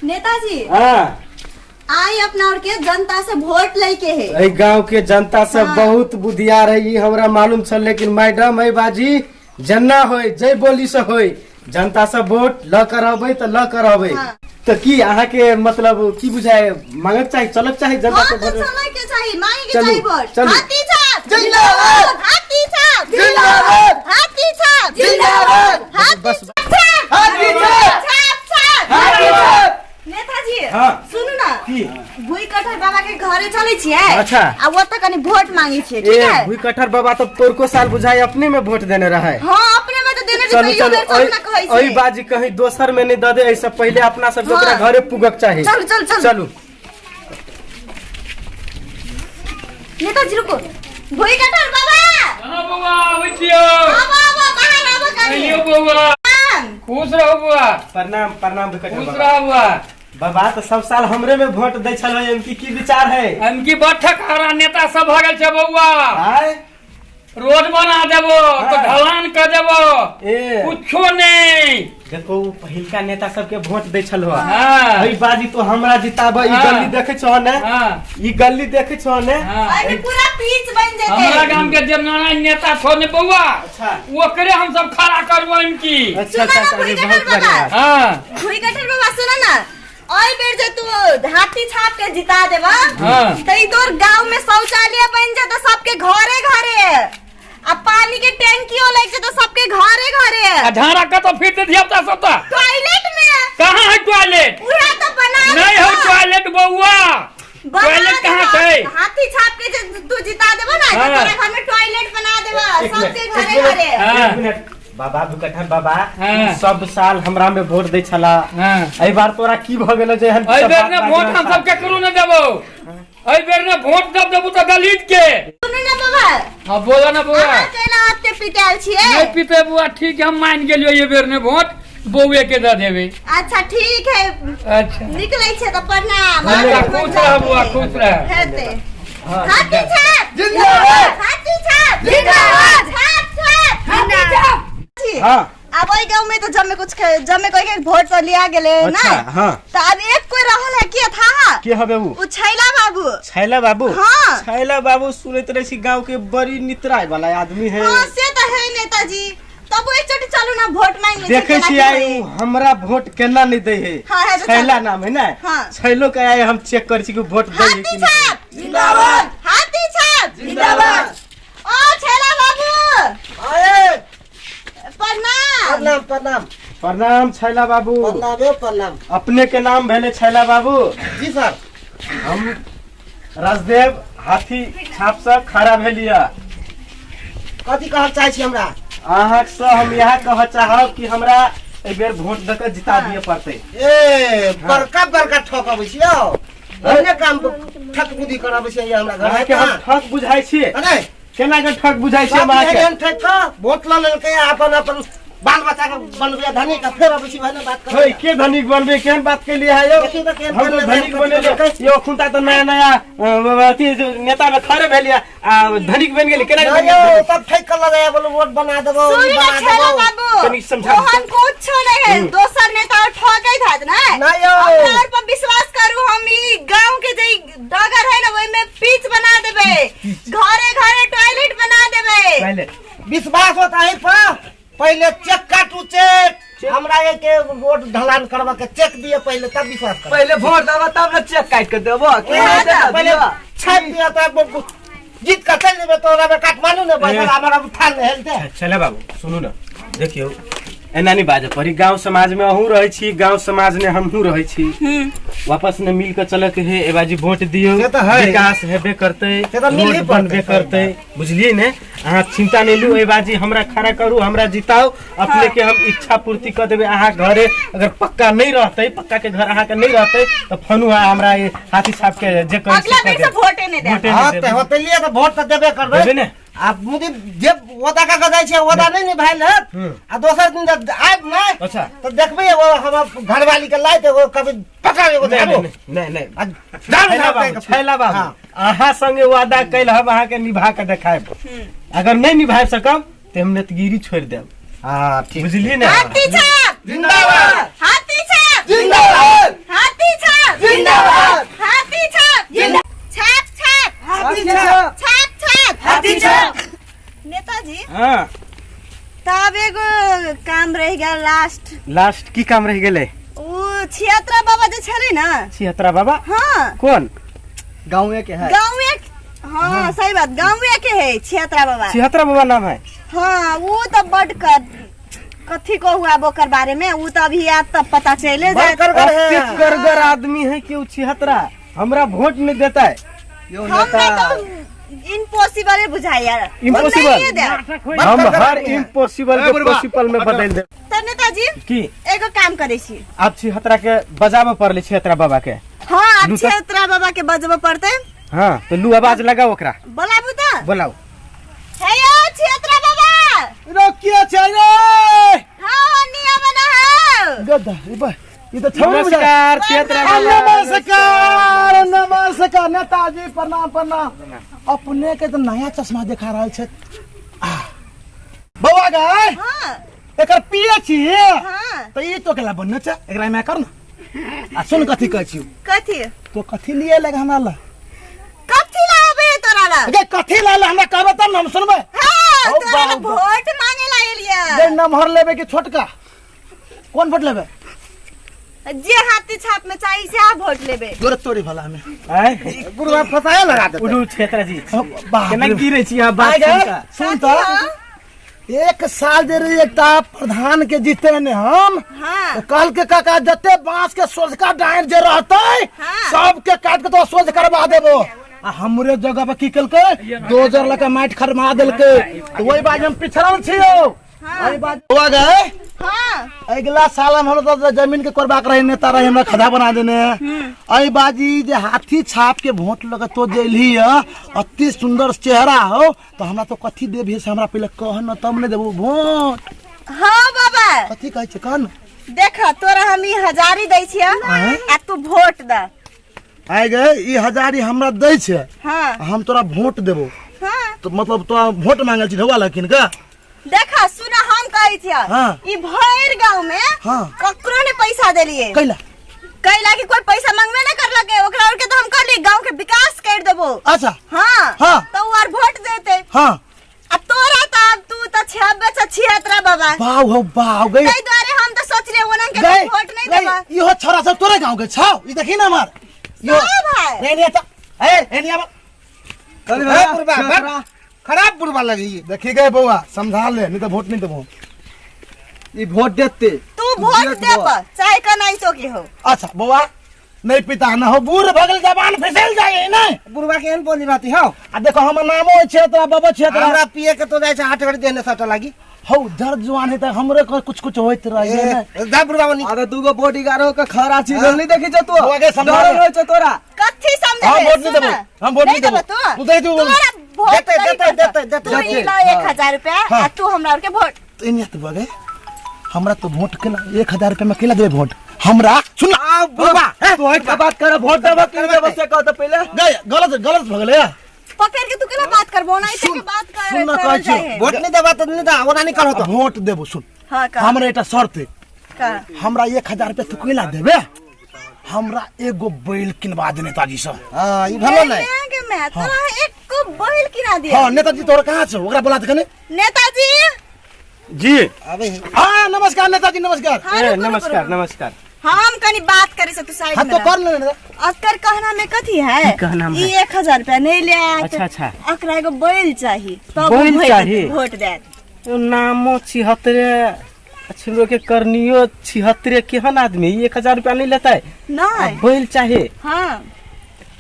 नेताजी हाँ आई अपना और के जनता से वोट लेके है। गांव के जनता से बहुत बुद्धियार है ये हमरा मालूम छल, लेकिन मैडम है बाजी जन्ना होय जय बोली से होय जनता से वोट ल करबे तो ल करबे। तो की अहाँ के मतलब की बुझाए मांगक चाहिए चलक चाहिए जनता के वोट चलक के चाहिए मांगे के चाहिए वोट। चलो हाथी छाप जिंदाबाद, हाथी छाप जिंदाबाद, हाथी छाप जिंदाबाद, बस हाथी छाप, हाथी छाप। नेताजी हाँ। सुनू ना की भूई कठर बाबा के घरे चले छिए। अच्छा। आ वो तक कनी वोट मांगे छिए, ठीक ए है? भूई कठर बाबा तो पोरको साल बुझाए अपने में वोट देने रहा है। हां अपने में तो देने चलो चाहिए चलो उधर सब ना कहै ओई छी। बाजी कहीं दोसर में नहीं दे दे, ऐसा पहले अपना सब हाँ। ओकरा घरे पुगक चाहिए। चल चल चल चलू नेताजी रुको। भूई कठर बाबा हां बउआ उठियो। बाबा बाहर आबो कनी। आइयो बउआ। खुश रहो बउआ। प्रणाम प्रणाम भूई कठर खुश बाबा। रहो बउआ। बाबा तो सब साल हमरे में वोट दे छल, इनकी की विचार है? हमकी बैठक हरा नेता सब भ गेल छै बउआ। आय रोड बना देबो तो ढलान कर देबो ए कुछो नहीं। देखो पहिलका नेता सबके वोट दे छल हो। हां भाई बाजी तो हमरा जिताबे। ई हाँ। गली देखे छो ने, हां ई गली देखे छो ने। हां अरे पूरा पीच बन जेते। हमरा गांव के जमनाना नेता छो ने बउआ, अच्छा ओकरे हम सब खड़ा करबो इनकी। अच्छा सुना ना अच्छा भूई अरे कठर बहुत बढ़िया। बाबा। हां भूई कठर बाबा सुना ना ओई बेर जे तू हाथी छाप के जिता देबा हाँ। त इधर गांव में शौचालय बन जाए तो सबके घरे घरे आ पानी के टैंकियो लग जाए तो सबके घरे घरे आ झाड़ा का तो फिर दे दिया सब। टॉयलेट में कहां है टॉयलेट? पूरा तो बना नहीं है टॉयलेट बउआ। बना टॉयलेट कहाँ देबा। छै? हाथी छाप के जे तू जिता देबो ना हाँ। तो तोरा घर में टॉयलेट बना देबा एक सबके मिनट, घरे घरे। हाँ। एक मिनट बाबा भूकठर बाबा हाँ। सब साल हमरा में वोट दे छला। हां एहि बार तोरा की भ गेलो जे हम एहि बेर ने वोट हम सब केकरो न देबो। एहि बेर ने वोट जब देबो तो दलित के। सुन ना बाबा हां बोला ना बउआ। अहाँ केला हत्ते पिटाल छिए। नहीं पीते बुआ ठीक है, हम मान गेलियो ये बेर ने वोट बउए के दे देबे। अच्छा ठीक है अच्छा निकलै छै त प्रणाम। अच्छा, खुश रह बुआ, खुश रह। हेते हाँ, हाथी छाप जिंदाबाद, हाथी छाप जिंदाबाद छाप छाप हाथी छाप। हां अब ओई गांव में तो जमे कोई के वोट तो लिया गेले ना। अच्छा हां तो अब एक कोई रहल है के था के हबे उ छैला बाबू। छैला बाबू। हाँ। छैला बाबू सुनत रही छी गांव के बड़ी नितराय वाला आदमी है। हां से तो है नेताजी। तब एक चोटी चलू ना वोट मांग ले। देखे छी आई उ हमरा वोट केना नहीं दे है। हाँ, है तो छैला चल। नाम है ना। हाँ। छैलो के आए हम चेक कर छी कि वोट दे है हाथी कि नहीं। छाप जिंदाबाद हाथी छाप जिंदाबाद। ओ छैला बाबू आए प्रणाम। प्रणाम प्रणाम प्रणाम छैला बाबू। प्रणाम प्रणाम। अपने के नाम भेले छैला बाबू। जी सर। हम राजदेव हाथी छाप से खड़ा भेलिया। कथी कहल चाहे छी हमरा? अहाँ से हम यह कह चाहब कि हमरा ए बेर वोट दे के जिता दिए पड़ते। ए बड़का बड़का ठक अबै छियो। अन्य काम ठक बुद्धि कराबै छै हमरा घर अहाँ के हम ठक बुझाई छी। अरे केना के ठक बुझाई छी सब अहाँ के? एहन ठक वोट ल लेलकै अपन अपन बाल बच्चा के बनबे धनी का फेर अबै छी भने बात होय कर। के धनिक बनबे केहन बात के लिए है यो? देखी तो केहन हम तो बनले धनिक बने यो खुंता तो नया नया अथी जो नेता में खड़े भेलिया आ धनिक बन गेली केना ना यो सब ठक कर लगाया बोलो वोट बना देबो सुन ना बना छैला देबो। बाबू तनिक समझा। हम कुछ नहीं है दोसर नेता ठकै थात ना। ना यो। हमरा और पर विश्वास करू हम ई गांव के जे डगर है ना ओइ में पिच बना देबे घरे घरे टॉयलेट बना देबे। पहले विश्वास होता है पहले चेक काटू चेक हमरा ये के वोट ढलान करवा के चेक दिए पहले तब विश्वास कर। पहले वोट देबो तब न चेक काट के देबो। पहले छाप दिया तो जीत का चल जेबे तो ओरा काट मानू ने पैसा हमरा उठान हेलते। चले बाबू सुनू ना देखियो एना नहीं बाजे परी गांव समाज में अहू रहे छी गांव समाज में हमहू रहे छी। वापस ने मिल के चले के है ए बाजी वोट दियो से तो है। विकास हेबे करते से तो मिल ही रोड बनबे पड़ते। करते बुझलिए ने। अहाँ चिंता नहीं लू ए बाजी हमरा खड़ा करू हमरा जिताओ अपने के हम इच्छा पूर्ति कर देबे। अहाँ घरे अगर पक्का नहीं रहते पक्का के घर अहाँ के नहीं रहते तो फनु हमरा ये हाथी छाप के जे कहि अगला बेर से वोटे नहीं दे। हां ते होते लिए तो वोट तो देबे करबे देबे ने। आप मुदी जे ओदा का गदाई छे ओदा नहीं निभाइल है आ दोसर दिन जब आब ना अच्छा तो देखबे वो हम घरवाली के लाए वो कभी पकड़े वो देबो नहीं छैला बाबू अहाँ संगे वादा कैल हम अहाँ के निभा के देखाएब। अगर नहीं निभा सकब तो हम नेतगिरी छोड़ देब। हां ठीक बुझलिए ने। हाथी छाप जिंदाबाद हाथी छाप जिंदाबाद हाथी लास्ट की काम रह गेले? उ छियात्रा बाबा जे छले ना। छिहत्तरा बाबा? हाँ कौन? गाँव के है। गाँव में। हाँ सही बात, गाँव में के है छियात्रा बाबा। छिहत्तरा बाबा नाम है? हाँ वो तो बड कर कथी को हुआ बोकर बारे में वो तो अभी याद तब पता चले जाए। करगर आदमी है कि 76 हमरा वोट नहीं देता है। हमने तो इम्पॉसिबल बुझाई यार। इम्पॉसिबल हम हर इम्पॉसिबल के पॉसिबल में बदल दे। तो नेताजी की एगो काम करे छी। आप 76 के बजाबे पड़ले 76 बाबा के। हाँ आप छियात्रा बाबा के बजबे पड़ते। हाँ तो लू आवाज लगाओ ओकरा। बोलाबू तो बोलाओ। हे यो छियात्रा बाबा। रोकिए चाहिए। हाँ निया बना है। गद्दा ये तो नमस्कार छिहत्तरा बाबा। नमस्कार नमस्कार नेताजी प्रणाम प्रणाम। अपने के तो नया चश्मा दिखा रहा है। बउआ गए हाँ एकर पिए छी। हाँ तो ये तो केला बनने छ एकरा में कर ना। आ सुन कथी कहै छी। कथी तो कथी लिए लग हमरा ला। कथी लाबे तोरा ला। अगे कथी ला हमरा कहबे तब हम सुनबे। हाँ ओ तोरा ला बाबा। वोट मांगे ला एलिया। जे नमहर लेबे कि छोटका कौन वोट लेबे। जे हाथी छाप में चाहिए से आप वोट लेबे। तोरे तोरी भला में आय बुढ़वा फसाया लगा दे। उडू क्षेत्र जी बाप केना रे। गिरे छी आप बात सुन तो एक साल जे रही एकटा प्रधान के जीते ने हम। हाँ कल के काका जते बांस के सोझका डांट जे रहते हाँ। सब के काट के तो सोझ करवा देबो। आ हमरे जगह पे की कलके 2000 लका माइट खरमा देलके। तो वही बात हम पिछड़ल छियो। वही बात हुआ गए। हाँ अगला साल हम तो जमीन के करबाक रहे नेता रहे हमरा खदा बना देने। आई बाजी जे हाथी छाप के वोट लगे तो जेली अति सुंदर चेहरा हो तो हमरा तो कथी देबे से हमरा पहले कह न तब ने देबो वोट। हाँ बाबा कथी कहै छै कह न। देखा तोरा हम 1000 दै छिया आ तू वोट द। आइ गए ई 1000 हमरा दै छै। हाँ हम तोरा वोट देबो। हाँ तो मतलब तोरा वोट मांगल छी ढवा लखिन का। देखा सुना हम कहै छिया। हाँ। ई भैर गांव में हाँ। ककरो ने पैसा देलिए। कैला कैला कि कोई पैसा मांगबे ना करलके ओकरा और के तो हम कहली गांव के विकास कर देबो। अच्छा हाँ हाँ। तो और वोट देते। हाँ अब तोरा तो तू तो 76 बाबा। बाव हो बाव गई तै द्वारे हम तो सोच ले ओनन के गई वोट नहीं देबा। इहो छोरा सब तोरे गांव के छौ ई देखी ना मार यो भाई रेनिया तो ए रेनिया अरे बुढ़वा खराब बुढ़वा लगी देखी गए बउआ समझा ले नहीं तो वोट नहीं देबो। ये वोट देते तू वोट देब चाहे का नहीं तो की हो। अच्छा बउआ नहीं पिता ना हो बूढ़ भगल जबान फिसल जाए नहीं। बुढ़वा के एहन बोली रहती हो। आ देखो हमर नामो छै तोरा बाबा छै तोरा। हमरा पिए के तो जाय छै 8 घड़ी देने सटा लागी। हो जड़ जुआन है त हमरे को कुछ होइत रहे ने। जा बुढ़वा बनी। अरे दूगो बॉडीगार्ड का खरा चीज नहीं देखी छ तू। बुआ के समझा डर होय छ तोरा। कथी समझे। हम वोट नहीं देबो। हम वोट नहीं देबो। तू दे दू देते तू ई ला 1000 रुपया आ तू हमरा और के वोट। तो इनिया तो बगे हमरा तो वोट के 1000 रुपया में केला देबे वोट हमरा। सुन बुढ़वा तू है का बात कर वोट देबो के देबो से कह तो पहले। गए गलत भगले पकड़ के तू केला बात करबो ना इते के बात कर। सुन ना कहै छी वोट नहीं देबा तो नहीं दा ओना नहीं करो तो। वोट देबो सुन हां का हमरा एटा शर्त है का हमरा 1000 रुपया तू केला देबे हमरा एगो बैल किनवा दे नेताजी से। हां ई भलो नहीं। के मैं तोरा एक को बैल किना दिया। हां नेताजी तोरा कहां छ ओकरा बुला दे कने। नेताजी जी अबे हां नमस्कार नेताजी नमस्कार। हाँ, नमस्कार नमस्कार। हम कनी बात करे से तू साइड हां में तो रह। कर ले अकर कहना में कथी है कहना में? ई 1000 रुपया नहीं ले आत। अच्छा, अच्छा। अकरा एगो बैल चाहिए तब बैल वोट चाहिए? वोट दे। नामो 76 अच्छे के करनियो 76 केहन आदमी 1000 रुपया नहीं लेता है। नहीं बैल चाहे। हां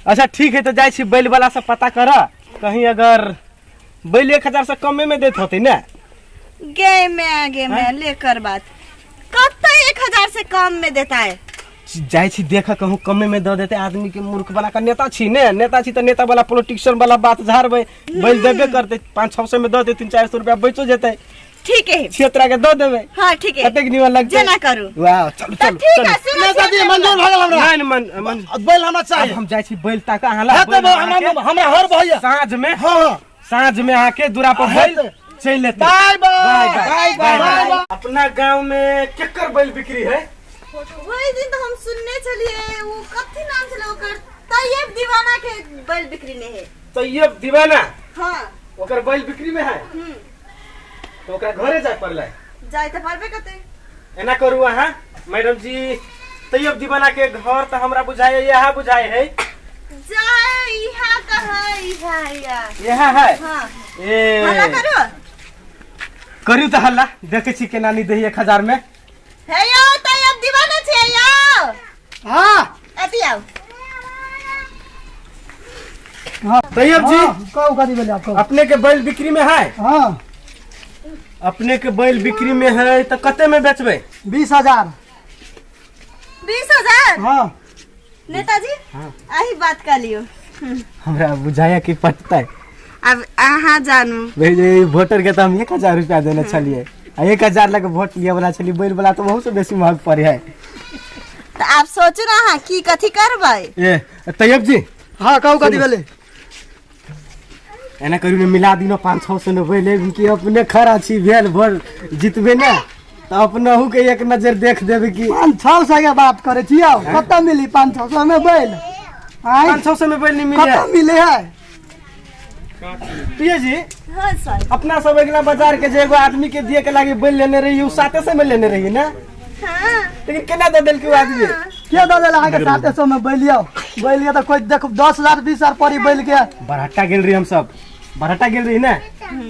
अच्छा ठीक है तो जाय छी बैल वाला से पता कर कहीं अगर बैल 1000 से कम में देत होते ना। गे में लेकर बात कब तक 1000 से कम में देता है। जाय छी देखा कहूँ कमे में दे देते आदमी के मूर्ख बना कर नेता छी ने नेता छी तो नेता वाला पॉलिटिशियन वाला बात झाड़बे बैल देबे करते 500-600 में दे दे 300-400 रुपया बचो जेते। ठीक है क्षेत्र के दे देबे। हाँ ठीक है कतेक निमन लगते जना करू। वाह चलो तो चलो ठीक है सुनो नेताजी मंजूर भगल हमरा। नहीं मन बैल हमरा अब चाहिए। हम जाय छी बैल ताका हाला हां तो हमरा हर भैया साँझ में हां साँझ में आके दूरा पर बैल चल लेते। Bye bye bye bye bye. अपना गांव में केकर बैल बिक्री है। वही दिन तो हम सुनने चलिए वो कथी नाम चले ओकर तैयब दीवाना के बैल बिक्री में है। तैयब दीवाना हां ओकर बैल बिक्री में है तो ओकरा घरे जाय पड़ले। जाय त परबे कते एना करू अहाँ मैडम जी तैयब दीवाना के घर तो हमरा बुझाए यहाँ बुझाए है जाए यहाँ कहाँ यहाँ है हाँ ए हल्ला करो करू तो हल्ला देखे छी केना नी दही 1000 में हे यो तैयब दीवाना छे यो हाँ अति आओ तैयब जी कहो कदी बोले आपको अपने के बैल बिक्री में है हाँ अपने के बैल बिक्री में है तो कते में बेचबे 20,000 20,000 हाँ नेताजी आही बात कर लियो हमरा बुझाया कि पटता है अब अहाँ जानू भाई वोटर के तो हम 1000 रुपया देने छलिए 1000 लगे वोट लिए वाला छली बैल वाला तो बहुत से बेसी महंग पड़े है तो आप सोचू ना हाँ की कथी करबै ए तैयब जी हाँ कहो कदी बोले एना करू ने मिला दिनो 500 ने बैल कि अपने खरा छी भेल भर जितबे ना तो अपनहु के एक नजर देख देबे कि 500 के बात करे छियो कत मिली 500 में बैल 500 में बैल नहीं मिले कत मिले है प्रिय जी हाँ सर अपना सब अगला बाजार के जे एगो आदमी के दिए के लागे बैल लेने रही उ 700 में लेने रही ना हाँ लेकिन केना दे देल के आदमी के दे देला के 700 में बैलिया तो कोई देखो 10,000 20,000 पड़ी बैल के बरहट्टा गेल रही हम सब बरहट्टा गेल रही ना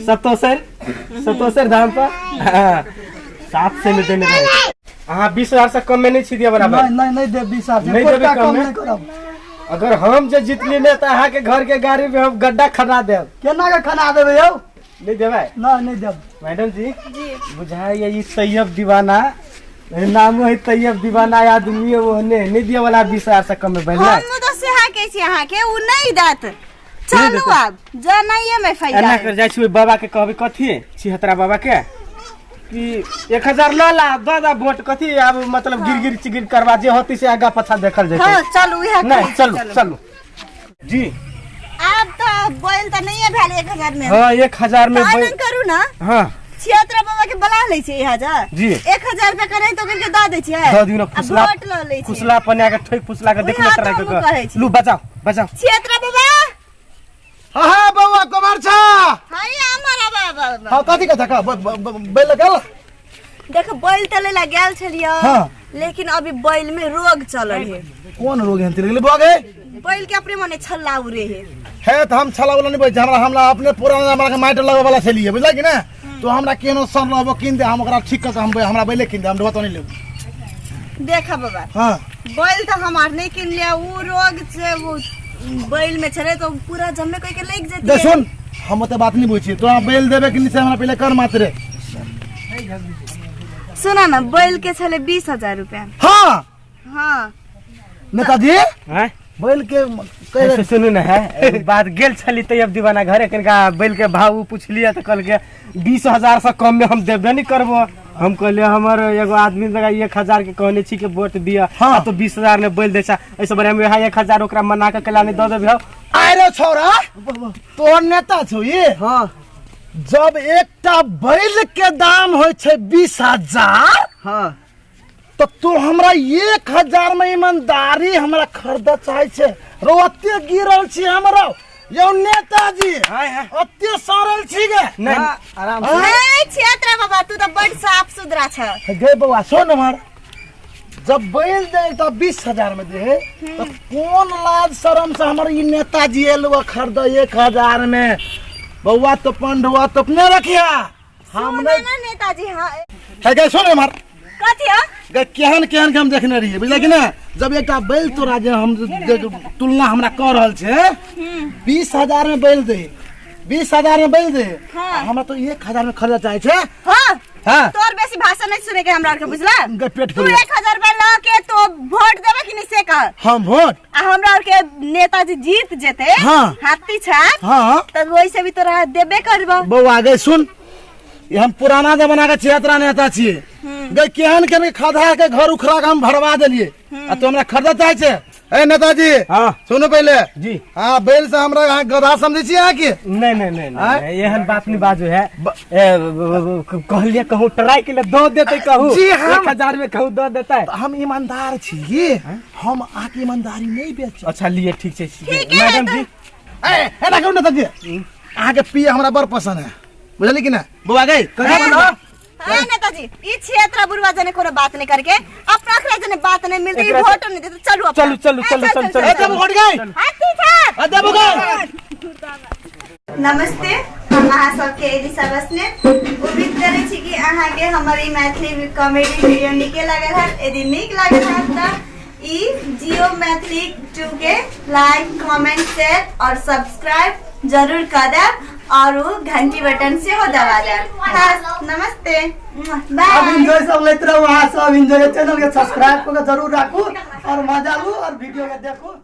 77 दाम पर 700 में देने रहे अहाँ 20,000 से कम में नहीं छी दिया बराबर नहीं दे 20,000 नहीं कोई देबे कम कम में? नहीं करब अगर हम जे जीतली ने तो अहाँ के घर के गाड़ी में हम गड्ढा खड़ा देब केना के खाना देबे यौ नहीं देबै नहीं देब मैडम जी बुझाइए ये तैयब दीवाना नाम है तैयब दीवाना आदमी वो नहीं दिए वाला 20,000 से कम में बैल हम तो सेहा के छी अहाँ के उ नहीं देत चलू अब जनाइए में फायदा एना कर जाय छी बाबा के कहबे कथी छिहत्तरा बाबा के कि 1000 ला ला दादा वोट कथी अब मतलब गिर चिगिर करवा जे होती से आगा पछा देखल जेतै हाँ चलू यह नहीं चलू जी अब तो बैल तो नहीं है भेल 1,000 में हां 1000 में बैल आनंद करू ना हां छिहत्तरा बाबा के बुला ले छी 1000 जी 1,000 रुपया करे तो करके दा दे छी दो दिन फुसला वोट ल ले छी फुसला पने के ठोक फुसला के देखले तरह तो कहै के छी। लू बचाओ छिहत्तरा बाबा हाँ हाँ बउआ कुमार छ हाय हमारा बाबा हाँ कथी कथा का बैल गल देख बैल तले ला गेल छलियो हाँ। लेकिन अभी बैल में रोग चलल है कौन रोग है तेरे बगे बैल के अपने मने छल्ला उरे है तो हम छला वाला नहीं बैठ हमरा अपने पुराना हमरा के माइटर लगे वाला छलिए बुझला कि ना तो हमरा केनो सन रहबो किन दे हम ओकरा ठीक कर हम हमरा बैले किन दे हम बता नहीं लेब देखा बाबा हां बैल तो हमार नहीं किन लिया वो रोग से वो बैल में चले तो पूरा जम्मे कोई के लग दे जेती सुन हम तो बात नहीं बुझी तो बैल देबे कि नहीं से हमरा पहले कर मात्रे सुना ना बैल के छले 20,000 रुपया हां हाँ नेताजी हैं बैल के ऐसे सुनू ना है बात गेल छली तैयब दीवाना घरे कनका बैल के भाव पूछलिए तो कल के 20,000 से कम में हम देबे नहीं करबो हम कहले हमर एगो आदमी लगा 1,000 के कहने छी के वोट दिया हाँ। तो 20,000 में बैल देचा ऐसे बड़े हम 1,000 ओकरा मना के कला नहीं दे देबे आय रे छोरा तोर नेता छौ ये हां जब एकटा बैल के दाम होय छै 20,000 हां तो तू हमरा 1,000 में ईमानदारी हमरा खरीद चाहे छे रोते गिरल छी हमरा यो नेताजी अत्ते सरल छी गे नहीं आराम से नहीं छिहत्तरा बाबा तू तो बड़ साफ सुथरा छ गे बउआ सुन हमार जब बैल दे तो 20,000 में दे तो कौन लाज शर्म से हमर ई नेताजी एलवा खरीद 1,000 में बउआ तो पंडवा तो अपने रखिया हम सुना ना नेताजी हाँ है गे सुन हमार कथी है गे केहन केहन के हम देखने रहिए बुझल कि ना जब एकटा बैल तोरा जे हम तुलना हमरा कर रहल छे 20,000 में बैल दे 20,000 में बैल दे हाँ। हमरा तो 1,000 में खरीद चाहे छे हाँ हां तोर बेसी भाषण नहीं सुने के हमरा के बुझला गे पेट तू फुल 1,000 रुपया ला के तो वोट देबे कि नहीं से कह हम वोट आ हमरा के नेताजी जीत जेते हाँ। हाथी छाप हां तो वैसे भी तोरा देबे करबो बउआ गे सुन ये हम पुराना जमाना के छिहत्तरा नेता छिए गे केहन के खदा के घर उखड़ा के हम भरवा देलिए आ तो हमरा खरीद चाहे छे ए नेताजी हां सुनो पहले जी हां बैल से हमरा यहाँ गधा समझे छी यहाँ के नहीं एहन बात नहीं बाजू है कहलिए कहूँ ट्राई के लिए दो देते कहूँ जी, हम- 1,000 में कहूँ दो देता है हम ईमानदार छी हम आके ईमानदारी नहीं बेच अच्छा लिए ठीक है ठीक है, मैडम तो- जी ए एना कहू नेताजी आके पिए हमरा बड़ पसंद है बुझली कि ना बउआ गई कहा बोलो हाँ नेताजी ई क्षेत्र बुरवा जने कोनो बात नहीं करके अपना अखरा जने बात नहीं मिलती एकरा से- वोट नहीं देते चलो अपना। चलो, चलो, चलो, चलो, चलो, ए जब उठ गए हाथी छाप अदे बुगा नमस्ते हम अहाँ सबके एलिसा बसने उम्मीद करै छी कि अहाँ के हमर ई मैथिली कॉमेडी वीडियो नीके लागल है। यदि नीक लागल है त ई जियो मैथिली 2 के लाइक कमेंट शेयर और सब्सक्राइब जरूर कर देब और घंटी बटन से हो दबा देब। नमस्ते अब बाय। एंजॉय सब लेते रहो वहाँ सब एंजॉय चैनल के सब्सक्राइब करके जरूर रखो और मजा लो और वीडियो के देखो।